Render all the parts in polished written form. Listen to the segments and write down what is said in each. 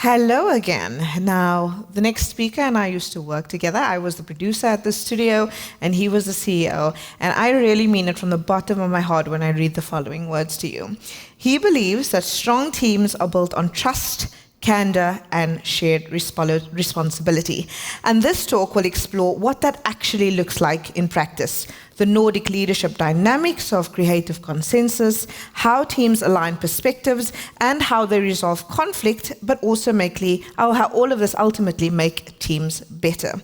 Hello again. Now, the next speaker and I used to work together. I was the producer at the studio, and he was the CEO. And I really mean it from the bottom of my heart when I read the following words to you. He believes that strong teams are built on trust, candor, and shared responsibility. And this talk will explore what that actually looks like in practice, the Nordic leadership dynamics of creative consensus, how teams align perspectives, and how they resolve conflict, but also how all of this ultimately make teams better.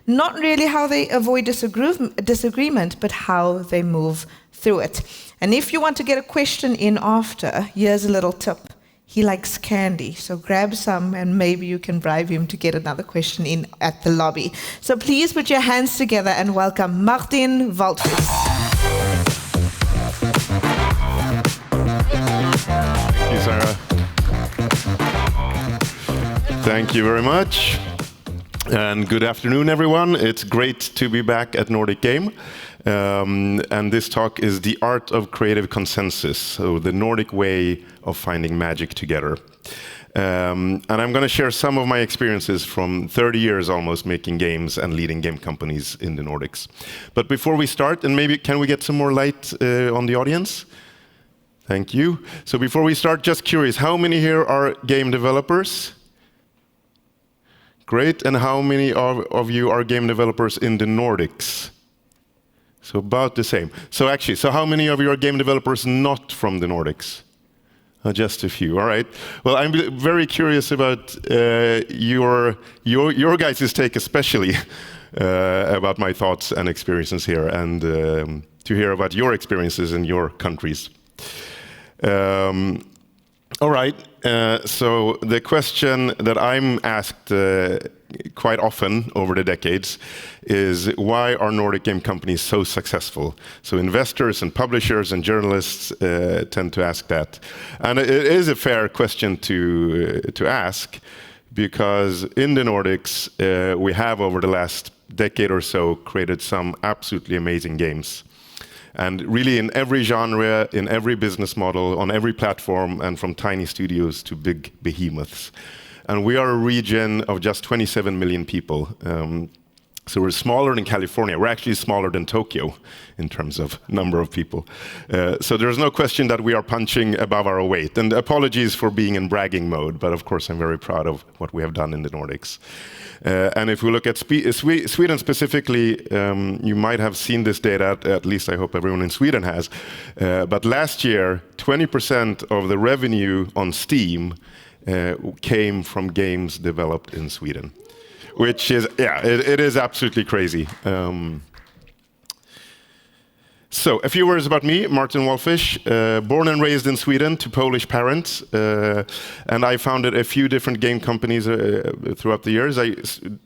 Not really how they avoid disagreement, but how they move through it. And if you want to get a question in after, here's a little tip. He likes candy, so grab some and maybe you can bribe him to get another question in at the lobby. So please put your hands together and welcome Martin Walfisz. Thank you, Sarah. Thank you very much. And good afternoon, everyone. It's great to be back at Nordic Game. And this talk is the art of creative consensus, so the Nordic way of finding magic together. And I'm going to share some of my experiences from 30 years almost making games and leading game companies in the Nordics. But before we start, and maybe can we get some more light on the audience? Thank you. So before we start, just curious, how many here are game developers? Great. And how many of you are game developers in the Nordics? So about the same. So how many of you are game developers not from the Nordics? Just a few. All right. Well, I'm very curious about your guys' take, especially about my thoughts and experiences here, and to hear about your experiences in your countries. All right. So the question that I'm asked quite often over the decades is, why are Nordic game companies so successful? So investors and publishers and journalists tend to ask that. And it is a fair question to ask, because in the Nordics, we have over the last decade or so created some absolutely amazing games. And really in every genre, in every business model, on every platform, and from tiny studios to big behemoths. And we are a region of just 27 million people. So we're smaller than California. We're actually smaller than Tokyo in terms of number of people. So there's no question that we are punching above our weight. And apologies for being in bragging mode, but of course I'm very proud of what we have done in the Nordics. And if we look at Sweden specifically, you might have seen this data, at least I hope everyone in Sweden has. But last year, 20% of the revenue on Steam came from games developed in Sweden. Which is, it is absolutely crazy. So, a few words about me, Martin Walfisz, born and raised in Sweden to Polish parents, and I founded a few different game companies throughout the years.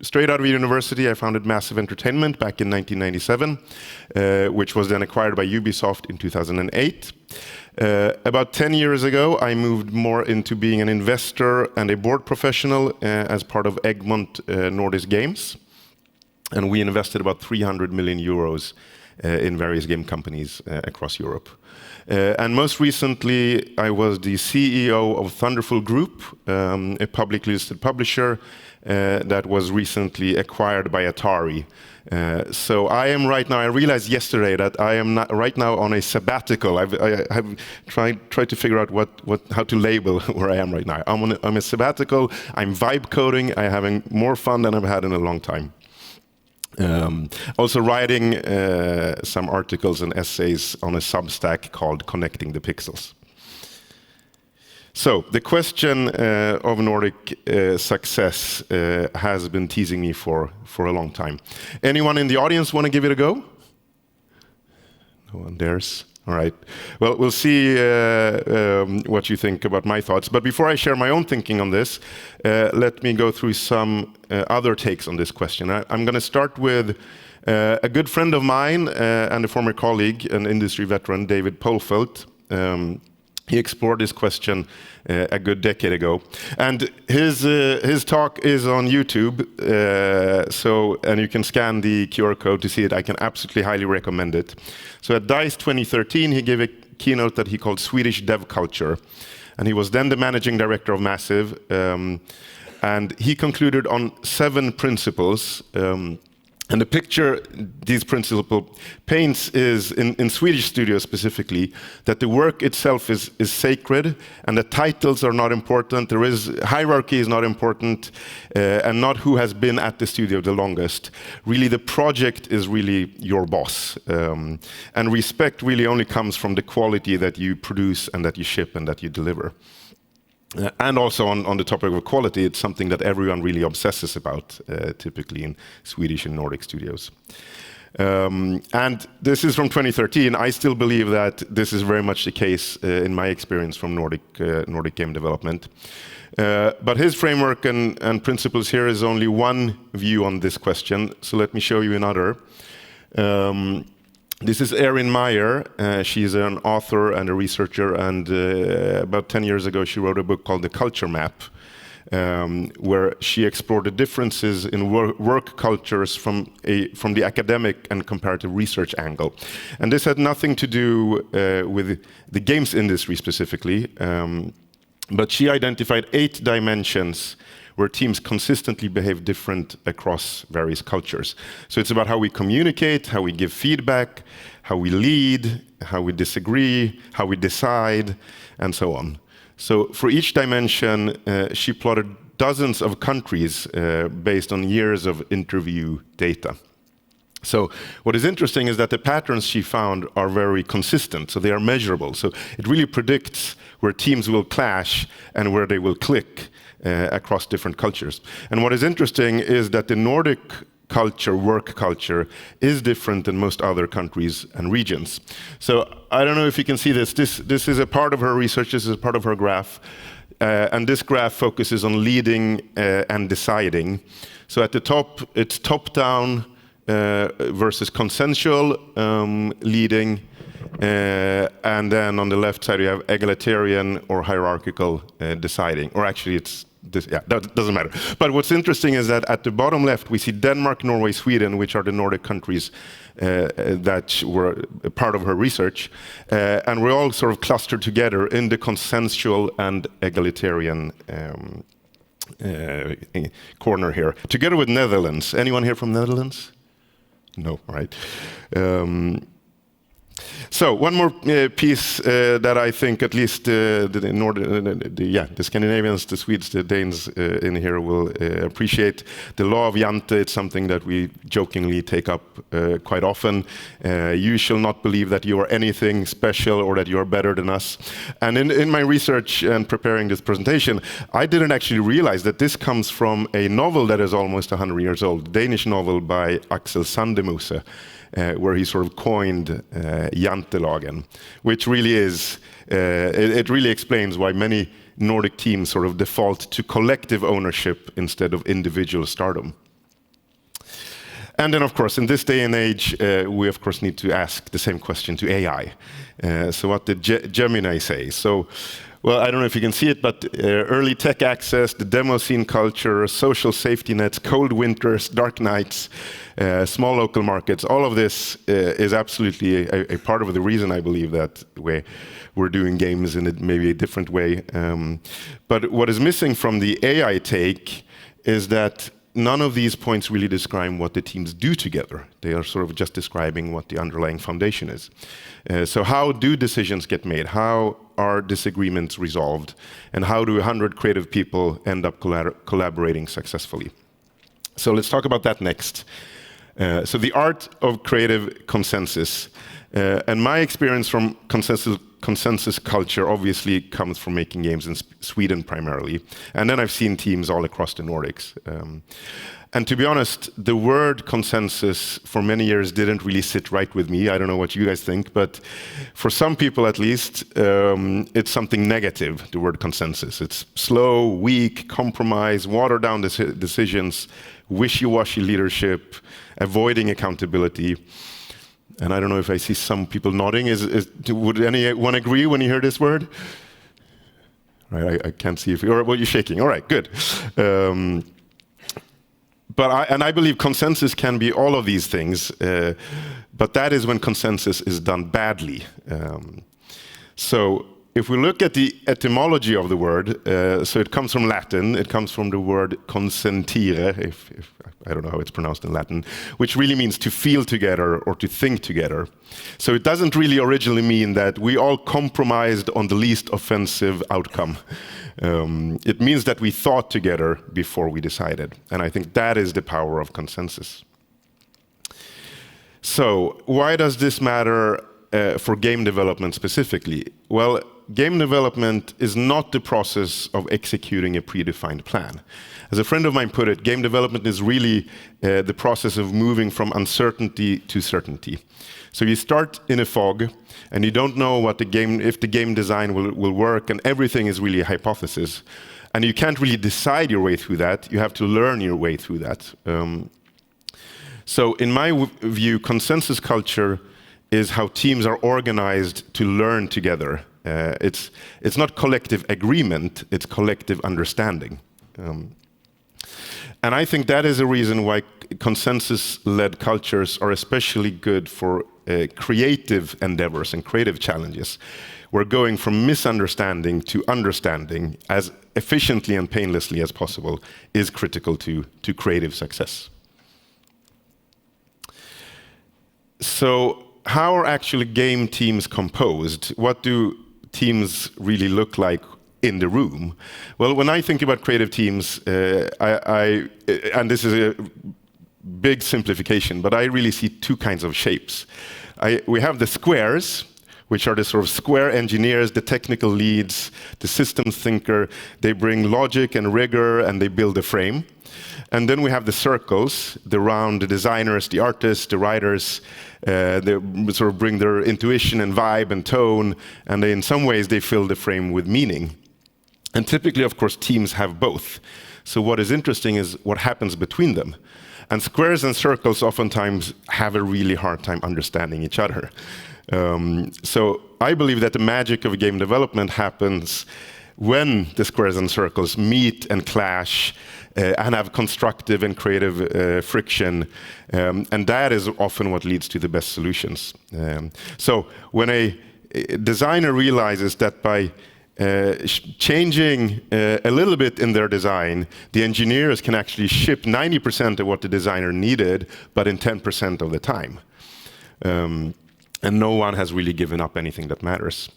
Straight out of university, I founded Massive Entertainment back in 1997, which was then acquired by Ubisoft in 2008. About 10 years ago, I moved more into being an investor and a board professional as part of Egmont Nordic Games. And we invested about 300 million euros in various game companies across Europe. And most recently, I was the CEO of Thunderful Group, a publicly listed publisher that was recently acquired by Atari. So I am right now, I realized yesterday that I am not right now on a sabbatical. I have tried to figure out how to label where I am right now. I'm a sabbatical, I'm vibe coding, I'm having more fun than I've had in a long time. Also writing some articles and essays on a Substack called Connecting the Pixels. So the question of Nordic success has been teasing me for a long time. Anyone in the audience want to give it a go? No one dares. All right. Well, we'll see what you think about my thoughts. But before I share my own thinking on this, let me go through some other takes on this question. I'm going to start with a good friend of mine and a former colleague, an industry veteran, David Polfelt. He explored this question a good decade ago, and his talk is on YouTube. And you can scan the QR code to see it. I can absolutely highly recommend it. So at DICE 2013, he gave a keynote that he called Swedish Dev Culture, and he was then the managing director of Massive. And he concluded on 7 principles. And the picture these principles paints is, in Swedish studios specifically, that the work itself is sacred, and the titles are not important. Hierarchy is not important, and not who has been at the studio the longest. Really, the project is really your boss. And respect really only comes from the quality that you produce and that you ship and that you deliver. And also on the topic of quality, it's something that everyone really obsesses about, typically in Swedish and Nordic studios. And this is from 2013. I still believe that this is very much the case in my experience from Nordic game development. But his framework and principles here is only one view on this question, so let me show you another. This is Erin Meyer. She's an author and a researcher, and about 10 years ago she wrote a book called The Culture Map, where she explored the differences in work cultures from the academic and comparative research angle. And this had nothing to do with the games industry specifically, but she identified 8 dimensions where teams consistently behave different across various cultures. So it's about how we communicate, how we give feedback, how we lead, how we disagree, how we decide, and so on. So for each dimension, she plotted dozens of countries based on years of interview data. So what is interesting is that the patterns she found are very consistent, so they are measurable. So it really predicts where teams will clash and where they will click across different cultures. And what is interesting is that the Nordic culture, work culture, is different than most other countries and regions. So I don't know if you can see this. This is a part of her research, this is a part of her graph. And this graph focuses on leading and deciding. So at the top, it's top-down versus consensual leading. And then on the left side, you have egalitarian or hierarchical deciding. Or actually, it's this, yeah, that doesn't matter. But what's interesting is that at the bottom left, we see Denmark, Norway, Sweden, which are the Nordic countries that were a part of her research. And we're all sort of clustered together in the consensual and egalitarian corner here, together with Netherlands. Anyone here from Netherlands? No, all right. So one more piece that I think at least the Scandinavians, the Swedes, the Danes in here will appreciate. The law of Jante, it's something that we jokingly take up quite often. You shall not believe that you are anything special or that you are better than us. And in my research and preparing this presentation, I didn't actually realize that this comes from a novel that is almost 100 years old, a Danish novel by Axel Sandemose. Where he sort of coined Jantelagen, which really is, it really explains why many Nordic teams sort of default to collective ownership instead of individual stardom. And then, of course, in this day and age, we of course need to ask the same question to AI. So what did Gemini say? So, well, I don't know if you can see it, but early tech access, the demo scene culture, social safety nets, cold winters, dark nights, small local markets, all of this is absolutely a part of the reason I believe that we're doing games in maybe a different way. But what is missing from the AI take is that none of these points really describe what the teams do together. They are sort of just describing what the underlying foundation is. So how do decisions get made? How are disagreements resolved? And how do 100 creative people end up collaborating successfully? So let's talk about that next. So the art of creative consensus. And my experience from consensus culture obviously comes from making games in Sweden primarily. And then I've seen teams all across the Nordics. And to be honest, the word consensus for many years didn't really sit right with me. I don't know what you guys think, but for some people at least, it's something negative, the word consensus. It's slow, weak, compromise, watered down decisions, wishy-washy leadership, avoiding accountability. And I don't know if I see some people nodding. Would anyone agree when you hear this word? Right, I can't see if well, you're shaking. All right, good. But I believe consensus can be all of these things, but that is when consensus is done badly. So if we look at the etymology of the word, so it comes from Latin, it comes from the word consentire, if I don't know how it's pronounced in Latin, which really means to feel together or to think together. So it doesn't really originally mean that we all compromised on the least offensive outcome. It means that we thought together before we decided. And I think that is the power of consensus. So why does this matter for game development specifically? Well, game development is not the process of executing a predefined plan. As a friend of mine put it, game development is really the process of moving from uncertainty to certainty. So you start in a fog, and you don't know what if the game design will work, and everything is really a hypothesis. And you can't really decide your way through that. You have to learn your way through that. So in my view, consensus culture is how teams are organized to learn together. It's not collective agreement, it's collective understanding. And I think that is a reason why consensus-led cultures are especially good for creative endeavors and creative challenges. We're going from misunderstanding to understanding as efficiently and painlessly as possible is critical to creative success. So how are actually game teams composed? What do teams really look like in the room? Well, when I think about creative teams, and this is a big simplification, but I really see two kinds of shapes. We have the squares, which are the sort of square engineers, the technical leads, the systems thinker. They bring logic and rigor, and they build a frame. And then we have the circles, the round, the designers, the artists, the writers. They sort of bring their intuition and vibe and tone, and in some ways they fill the frame with meaning. And typically, of course, teams have both. So what is interesting is what happens between them. And squares and circles oftentimes have a really hard time understanding each other. So I believe that the magic of game development happens when the squares and circles meet and clash and have constructive and creative friction. And that is often what leads to the best solutions. So when a designer realizes that by changing a little bit in their design, the engineers can actually ship 90% of what the designer needed, but in 10% of the time. And no one has really given up anything that matters.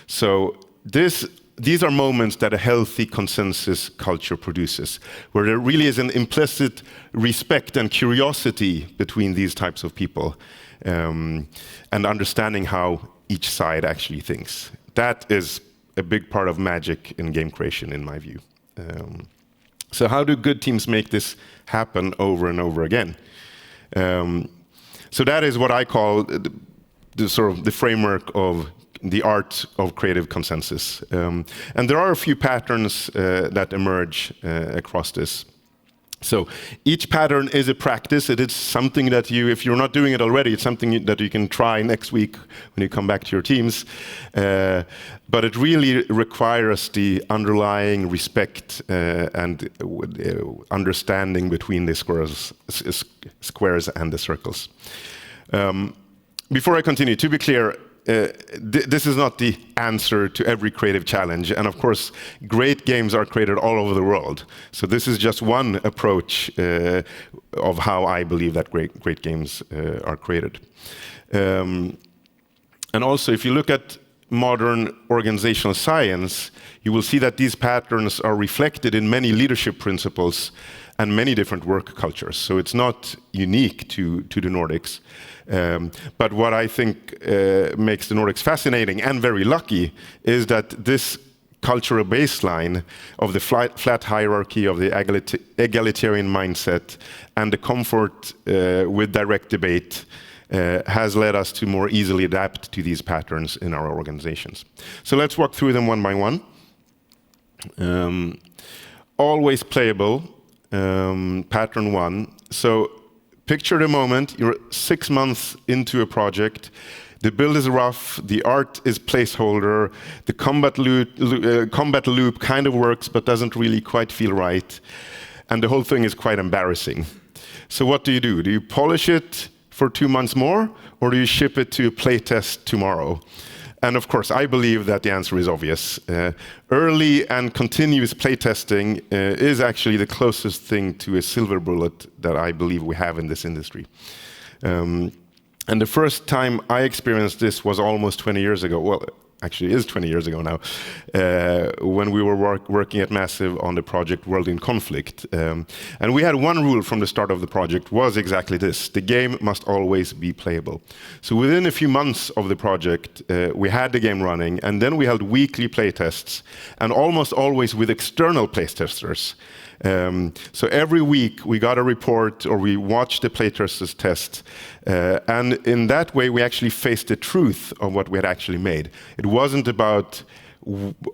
So these are moments that a healthy consensus culture produces, where there really is an implicit respect and curiosity between these types of people, and understanding how each side actually thinks. That is a big part of magic in game creation, in my view. So how do good teams make this happen over and over again? So that is what I call the sort of the framework of the art of creative consensus. And there are a few patterns that emerge across this. So each pattern is a practice. It is something that if you're not doing it already, it's something that you can try next week when you come back to your teams. But it really requires the underlying respect and understanding between the squares and the circles. Before I continue, to be clear, this is not the answer to every creative challenge. And of course, great games are created all over the world. So this is just one approach of how I believe that great games are created. And also, if you look at modern organizational science, you will see that these patterns are reflected in many leadership principles and many different work cultures. So it's not unique to the Nordics. But what I think makes the Nordics fascinating and very lucky is that this cultural baseline of the flat hierarchy, of the egalitarian mindset, and the comfort with direct debate has led us to more easily adapt to these patterns in our organizations. So let's walk through them one by one. Always playable, pattern one. So picture the moment, you're 6 months into a project, the build is rough, the art is placeholder, the combat loop kind of works but doesn't really quite feel right, and the whole thing is quite embarrassing. So what do? Do you polish it for 2 months more, or do you ship it to a playtest tomorrow? And of course, I believe that the answer is obvious. Early and continuous playtesting is actually the closest thing to a silver bullet that I believe we have in this industry. And the first time I experienced this was almost 20 years ago. Well, actually, it is 20 years ago now, when we were working at Massive on the project World in Conflict. And we had one rule from the start of the project was exactly this: the game must always be playable. So within a few months of the project, we had the game running, and then we held weekly playtests, and almost always with external playtesters. So every week we got a report, or we watched the playtesters test, and in that way we actually faced the truth of what we had actually made. It wasn't about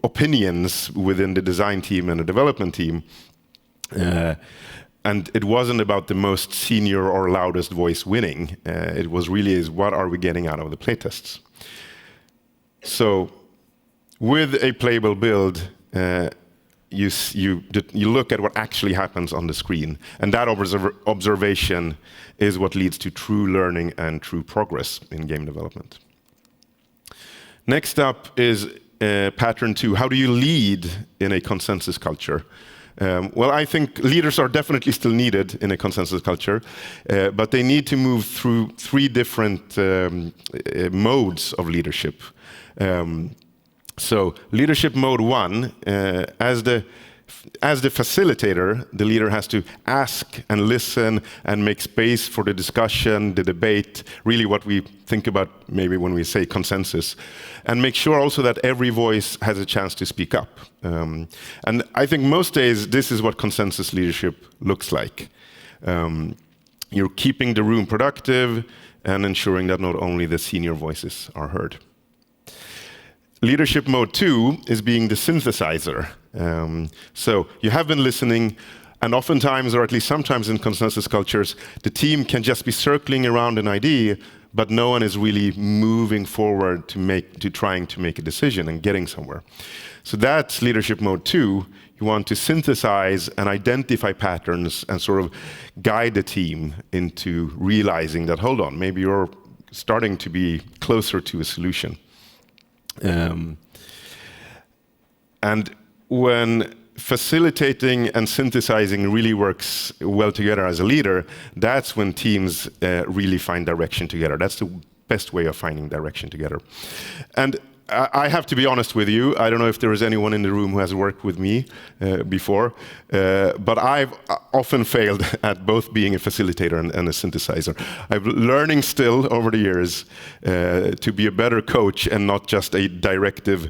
opinions within the design team and the development team, and it wasn't about the most senior or loudest voice winning. It was really what are we getting out of the playtests. So with a playable build, you look at what actually happens on the screen, and that observation is what leads to true learning and true progress in game development. Next up is pattern 2. How do you lead in a consensus culture? Well, I think leaders are definitely still needed in a consensus culture, but they need to move through 3 different modes of leadership. So leadership mode 1, as the facilitator, the leader has to ask and listen and make space for the discussion, the debate, really what we think about maybe when we say consensus, and make sure also that every voice has a chance to speak up. And I think most days this is what consensus leadership looks like. You're keeping the room productive and ensuring that not only the senior voices are heard. Leadership mode 2 is being the synthesizer. So you have been listening, and oftentimes, or at least sometimes in consensus cultures, the team can just be circling around an idea, but no one is really moving forward to trying to make a decision and getting somewhere. So that's leadership mode 2. You want to synthesize and identify patterns and sort of guide the team into realizing that, hold on, maybe you're starting to be closer to a solution. And when facilitating and synthesizing really works well together as a leader, that's when teams really find direction together. That's the best way of finding direction together. And I have to be honest with you, I don't know if there is anyone in the room who has worked with me before, but I've often failed at both being a facilitator and a synthesizer. I'm learning still over the years to be a better coach and not just a directive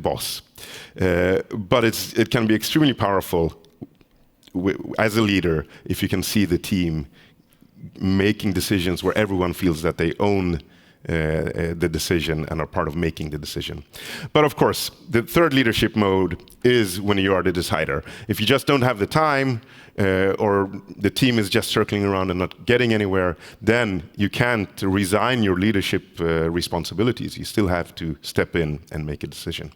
boss. But it can be extremely powerful as a leader if you can see the team making decisions where everyone feels that they own the decision and are part of making the decision. But of course, the third leadership mode is when you are the decider. If you just don't have the time, or the team is just circling around and not getting anywhere, then you can't resign your leadership responsibilities. You still have to step in and make a decision.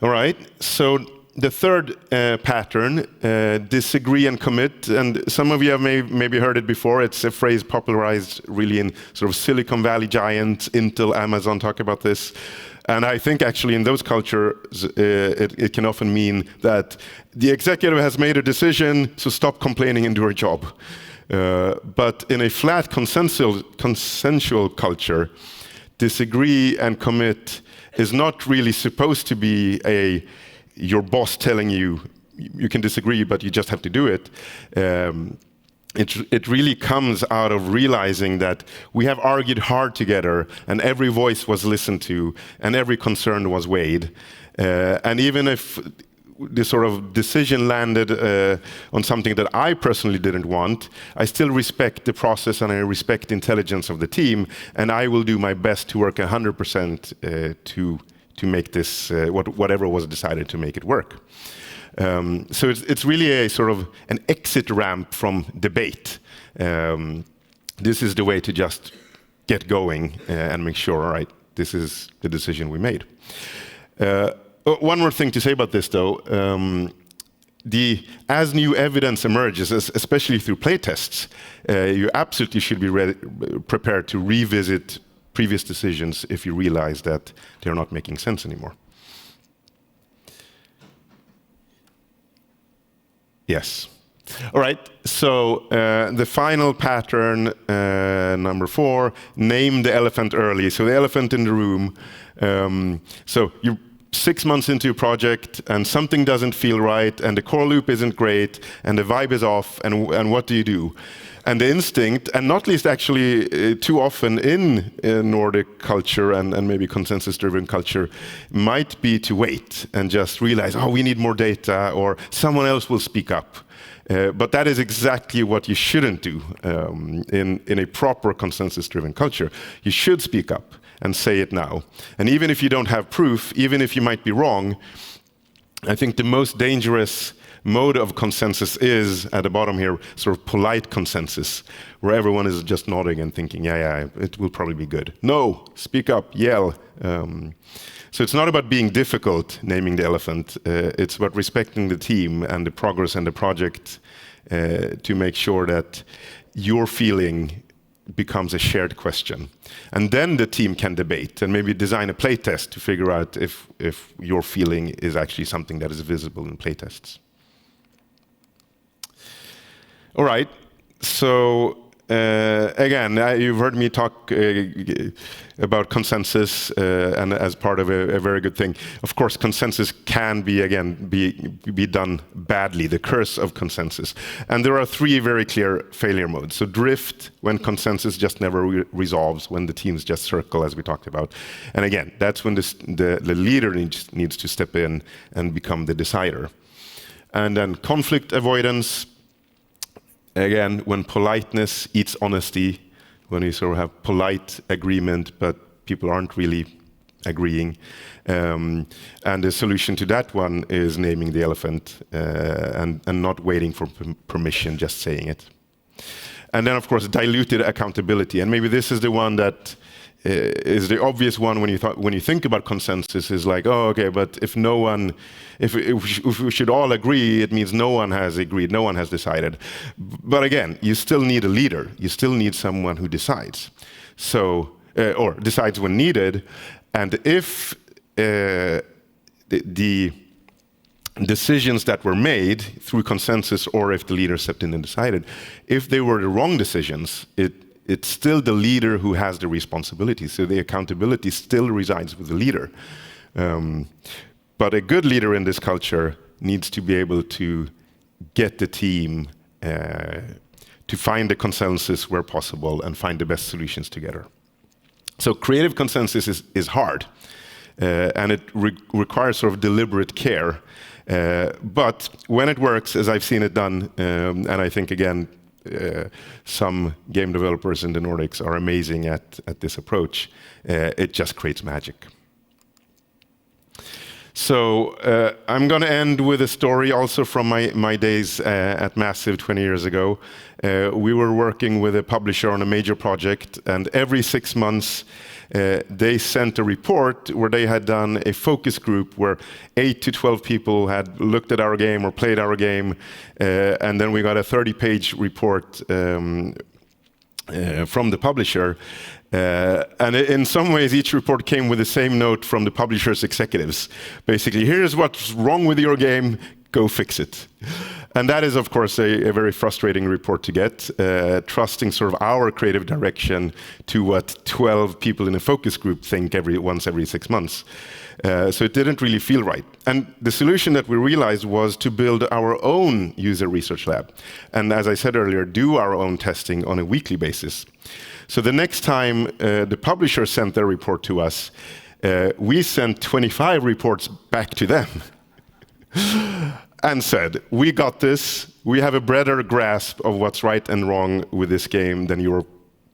All right, so the third pattern, disagree and commit, and some of you have maybe heard it before. It's a phrase popularized really in sort of Silicon Valley giants, Intel, Amazon talk about this. And I think actually in those cultures, it can often mean that the executive has made a decision, so stop complaining and do your job. But in a flat consensual culture, disagree and commit is not really supposed to be your boss telling you can disagree, but you just have to do it. It really comes out of realizing that we have argued hard together, and every voice was listened to, and every concern was weighed. And even if the sort of decision landed on something that I personally didn't want, I still respect the process and I respect the intelligence of the team, and I will do my best to work 100% to make this, whatever was decided, to make it work. So it's really a sort of an exit ramp from debate. This is the way to just get going and make sure, all right, this is the decision we made. One more thing to say about this, though. as new evidence emerges, especially through playtests, you absolutely should be prepared to revisit previous decisions if you realize that they're not making sense anymore. Yes. All right, so the final pattern, number 4, name the elephant early. So the elephant in the room. So you're 6 months into your project and something doesn't feel right and the core loop isn't great and the vibe is off, and what do? And the instinct, and not least actually too often in Nordic culture and maybe consensus-driven culture, might be to wait and just realize, oh, we need more data, or someone else will speak up. But that is exactly what you shouldn't do in a proper consensus-driven culture. You should speak up and say it now. And even if you don't have proof, even if you might be wrong, I think the most dangerous mode of consensus is, at the bottom here, sort of polite consensus, where everyone is just nodding and thinking, yeah, it will probably be good. No, speak up, yell. So it's not about being difficult, naming the elephant. It's about respecting the team and the progress and the project to make sure that your feeling becomes a shared question. And then the team can debate and maybe design a playtest to figure out if your feeling is actually something that is visible in playtests. All right, so again, you've heard me talk about consensus and as part of a very good thing. Of course, consensus can be done badly, the curse of consensus. And there are 3 very clear failure modes. So drift, when consensus just never resolves, when the teams just circle, as we talked about. And again, that's when the leader needs to step in and become the decider. And then conflict avoidance. Again, when politeness eats honesty, when you sort of have polite agreement, but people aren't really agreeing. And the solution to that one is naming the elephant and not waiting for permission, just saying it. And then, of course, diluted accountability. And maybe this is the one that is the obvious one when you think about consensus, is like, oh, okay, but if we should all agree, it means no one has agreed, no one has decided. But again, you still need a leader. You still need someone who decides. So, or decides when needed. And if the decisions that were made through consensus, or if the leader stepped in and decided, if they were the wrong decisions, it's still the leader who has the responsibility. So the accountability still resides with the leader. But a good leader in this culture needs to be able to get the team to find a consensus where possible and find the best solutions together. So creative consensus is hard, and it requires sort of deliberate care. But when it works, as I've seen it done, and I think, again, some game developers in the Nordics are amazing at this approach, it just creates magic. So I'm going to end with a story also from my days at Massive 20 years ago. We were working with a publisher on a major project, and every 6 months they sent a report where they had done a focus group where 8 to 12 people had looked at our game or played our game, and then we got a 30-page report from the publisher. And in some ways, each report came with the same note from the publisher's executives. Basically, here's what's wrong with your game, go fix it. And that is, of course, a very frustrating report to get, trusting sort of our creative direction to what 12 people in a focus group think once every 6 months. So it didn't really feel right. And the solution that we realized was to build our own user research lab. And as I said earlier, do our own testing on a weekly basis. So the next time the publisher sent their report to us, we sent 25 reports back to them and said, we got this. We have a better grasp of what's right and wrong with this game than your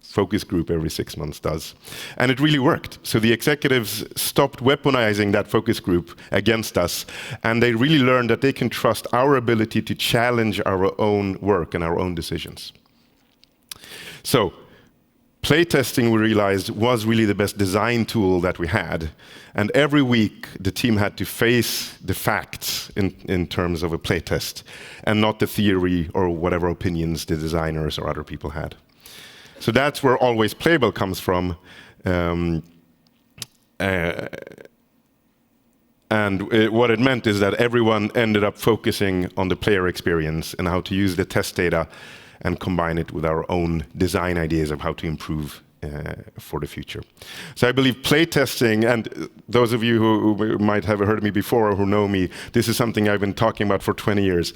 focus group every 6 months does. And it really worked. So the executives stopped weaponizing that focus group against us, and they really learned that they can trust our ability to challenge our own work and our own decisions. So playtesting, we realized, was really the best design tool that we had. And every week, the team had to face the facts in terms of a playtest, and not the theory or whatever opinions the designers or other people had. So that's where Always Playable comes from. What it meant is that everyone ended up focusing on the player experience and how to use the test data and combine it with our own design ideas of how to improve for the future. So I believe playtesting, and those of you who might have heard me before or who know me, this is something I've been talking about for 20 years.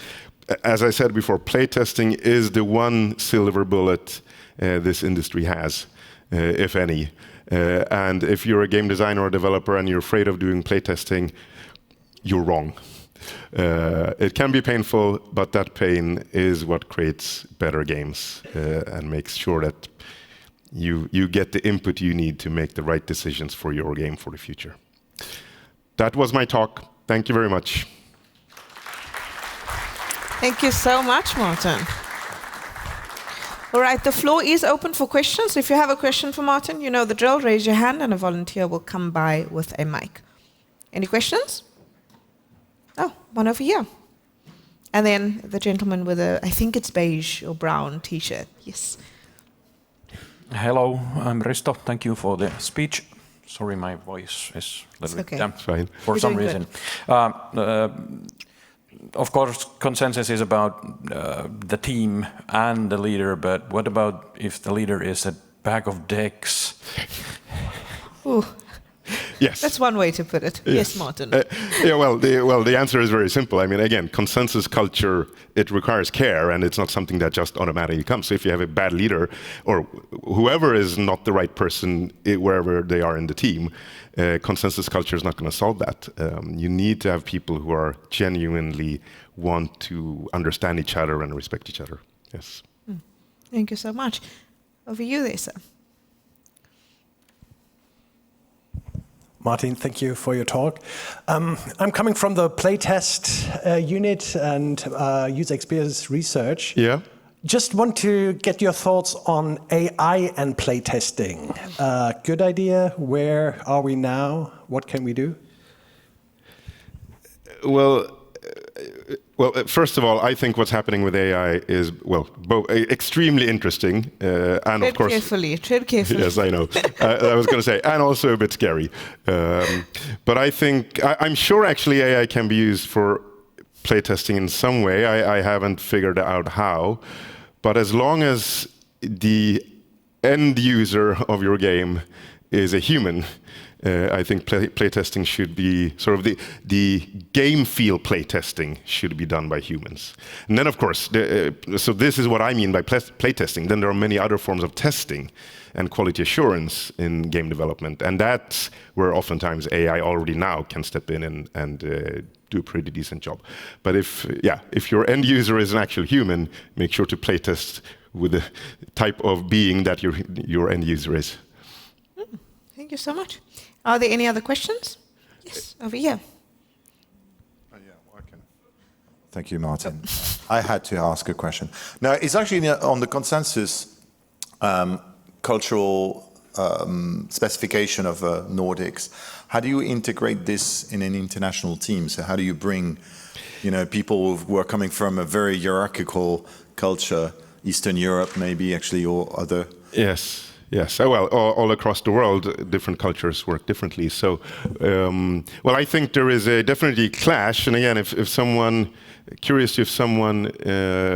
As I said before, playtesting is the one silver bullet this industry has, if any. And if you're a game designer or developer and you're afraid of doing playtesting, you're wrong. It can be painful, but that pain is what creates better games and makes sure that you get the input you need to make the right decisions for your game for the future. That was my talk. Thank you very much. Thank you so much, Martin. All right, the floor is open for questions. If you have a question for Martin, you know the drill. Raise your hand and a volunteer will come by with a mic. Any questions? Oh, one over here. And then the gentleman with I think it's beige or brown t-shirt. Yes. Hello, I'm Risto. Thank you for the speech. Sorry, my voice is a little bit damp for some reason. Of course, consensus is about the team and the leader, but what about if the leader is a bag of dicks? Ooh. Yes. That's one way to put it. Yes, Martin. The answer is very simple. I mean, again, consensus culture, it requires care, and it's not something that just automatically comes. So if you have a bad leader, or whoever is not the right person wherever they are in the team, consensus culture is not going to solve that. You need to have people who are genuinely want to understand each other and respect each other. Yes. Thank you so much. Over you there, sir. Martin, thank you for your talk. I'm coming from the playtest unit and user experience research. Yeah. Just want to get your thoughts on AI and playtesting. Good idea. Where are we now? What can we do? Well, first of all, I think what's happening with AI is, extremely interesting, and of course... Tread carefully. Yes, I know. I was going to say, and also a bit scary. But I think, I'm sure actually AI can be used for playtesting in some way. I haven't figured out how. But as long as the end user of your game is a human, I think playtesting should be sort of the game feel playtesting should be done by humans. And then, of course, so this is what I mean by playtesting. Then there are many other forms of testing and quality assurance in game development, and that's where oftentimes AI already now can step in and do a pretty decent job. But if your end user is an actual human, make sure to playtest with the type of being that your end user is. Thank you so much. Are there any other questions? Yes, over here. Thank you, Martin. I had to ask a question. Now, it's actually on the consensus cultural specification of Nordics. How do you integrate this in an international team? So how do you bring, people who are coming from a very hierarchical culture, Eastern Europe maybe actually, or other? Yes. Yes, well, all across the world, different cultures work differently. So, I think there is definitely a clash. And again, if someone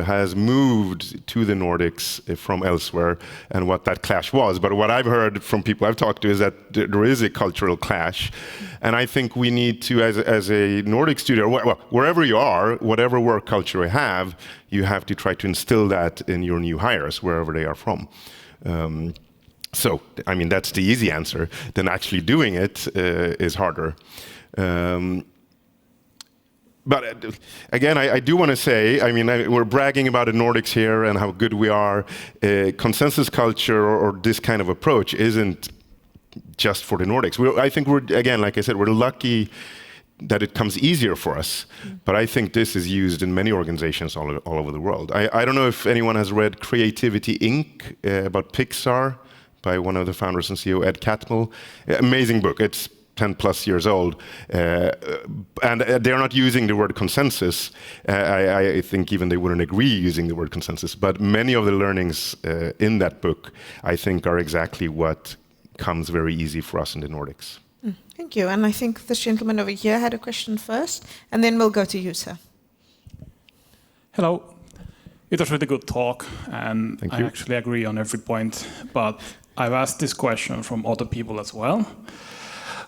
has moved to the Nordics from elsewhere and what that clash was. But what I've heard from people I've talked to is that there is a cultural clash. And I think we need to, as a Nordic studio, wherever you are, whatever work culture you have to try to instill that in your new hires, wherever they are from. So, I mean, that's the easy answer. Then actually doing it is harder. But again, I do want to say, I mean, we're bragging about the Nordics here and how good we are. Consensus culture or this kind of approach isn't just for the Nordics. I think again, like I said, we're lucky that it comes easier for us. But I think this is used in many organizations all over the world. I don't know if anyone has read Creativity Inc. About Pixar. by one of the founders and CEO, Ed Catmull. Amazing book. It's 10 plus years old. And they're not using the word consensus. I think even they wouldn't agree using the word consensus. But many of the learnings in that book, I think, are exactly what comes very easy for us in the Nordics. Thank you. And I think this gentleman over here had a question first, and then we'll go to you, sir. Hello. It was a really good talk, and Thank I you. actually agree on every point, but I've asked this question from other people as well.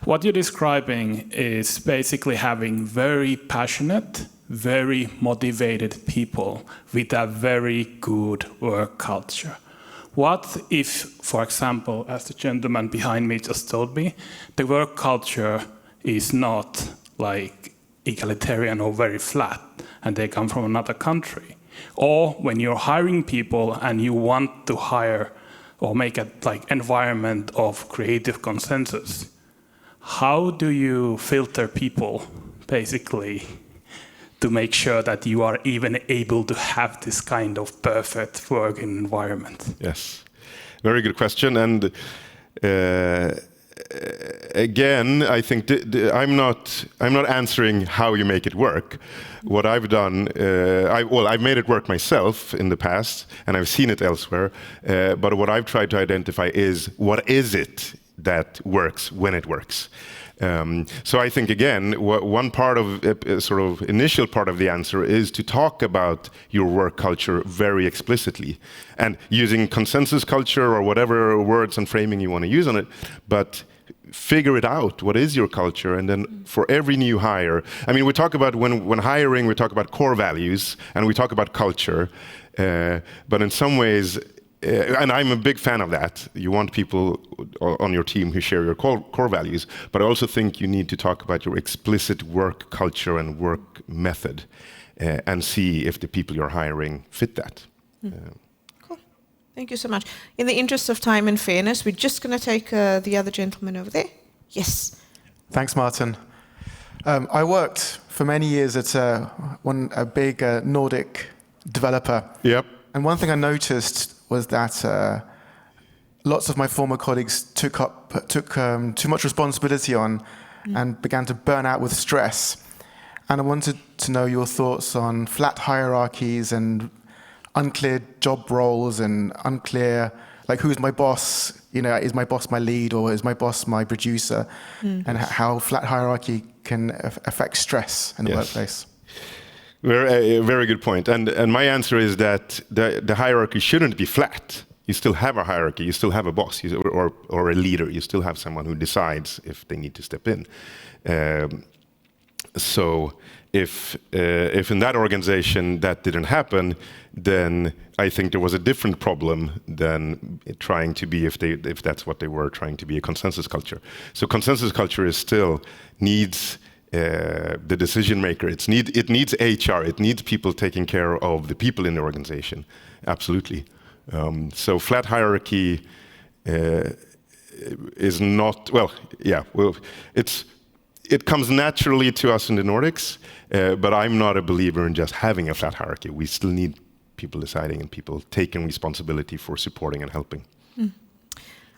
What you're describing is basically having very passionate, very motivated people with a very good work culture. What if, for example, as the gentleman behind me just told me, the work culture is not like egalitarian or very flat, and they come from another country? Or when you're hiring people and you want to hire or make a like environment of creative consensus, how do you filter people basically to make sure that you are even able to have this kind of perfect working environment? Yes, very good question. And again, I think I'm not answering how you make it work. What I've done, I've made it work myself in the past, and I've seen it elsewhere. But what I've tried to identify is what is it that works when it works. So I think, again, one part of sort of initial part of the answer is to talk about your work culture very explicitly and using consensus culture or whatever words and framing you want to use on it, but figure it out. What is your culture? And then for every new hire, I mean, we talk about when hiring, we talk about core values and we talk about culture, but in some ways, and I'm a big fan of that. You want people on your team who share your core values, but I also think you need to talk about your explicit work culture and work method and see if the people you're hiring fit that. Cool. Thank you so much. In the interest of time and fairness, we're just going to take the other gentleman over there. Yes. Thanks, Martin. I worked for many years at a big Nordic developer. Yep. And one thing I noticed was that lots of my former colleagues took too much responsibility on and began to burn out with stress. And I wanted to know your thoughts on flat hierarchies and unclear job roles and unclear, like, who's my boss? You know, is my boss my lead or is my boss my producer? And how flat hierarchy can affect stress in the workplace. Very good point. And my answer is that the hierarchy shouldn't be flat. You still have a hierarchy. You still have a boss or a leader. You still have someone who decides if they need to step in. So if in that organization that didn't happen, then I think there was a different problem than trying to be, if that's what they were, trying to be a consensus culture. So consensus culture is still needs the decision maker. It needs HR. It needs people taking care of the people in the organization. Absolutely. So flat hierarchy is not, well, yeah, well, it comes naturally to us in the Nordics, but I'm not a believer in just having a flat hierarchy. We still need people deciding and people taking responsibility for supporting and helping.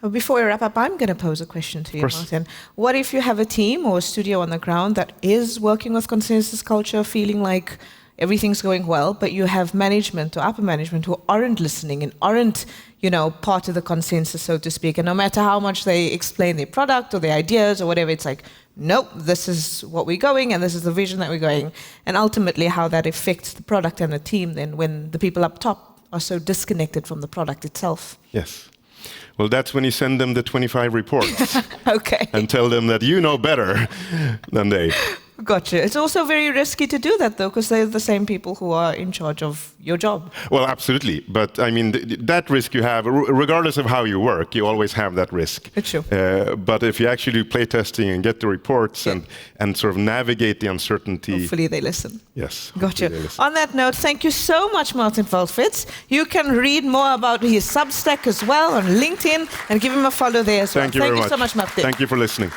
Before we wrap up, I'm going to pose a question to you, Martin. What if you have a team or a studio on the ground that is working with consensus culture, feeling like everything's going well, but you have management or upper management who aren't listening and aren't, part of the consensus, so to speak, and no matter how much they explain their product or their ideas or whatever, it's like, nope, this is what we're going and this is the vision that we're going. And ultimately how that affects the product and the team then when the people up top are so disconnected from the product itself. Yes. Well, that's when you send them the 25 reports. Okay. And tell them that you know better than they. Gotcha. It's also very risky to do that, though, because they're the same people who are in charge of your job. Well, absolutely. But I mean, that risk you have, regardless of how you work, you always have that risk. It's true. But if you actually do play testing and get the reports and sort of navigate the uncertainty. Hopefully they listen. Yes. Gotcha. On that note, thank you so much, Martin Walfisz. You can read more about his Substack as well on LinkedIn and give him a follow there as well. Thank you very much. Thank you so much, Martin. Thank you for listening.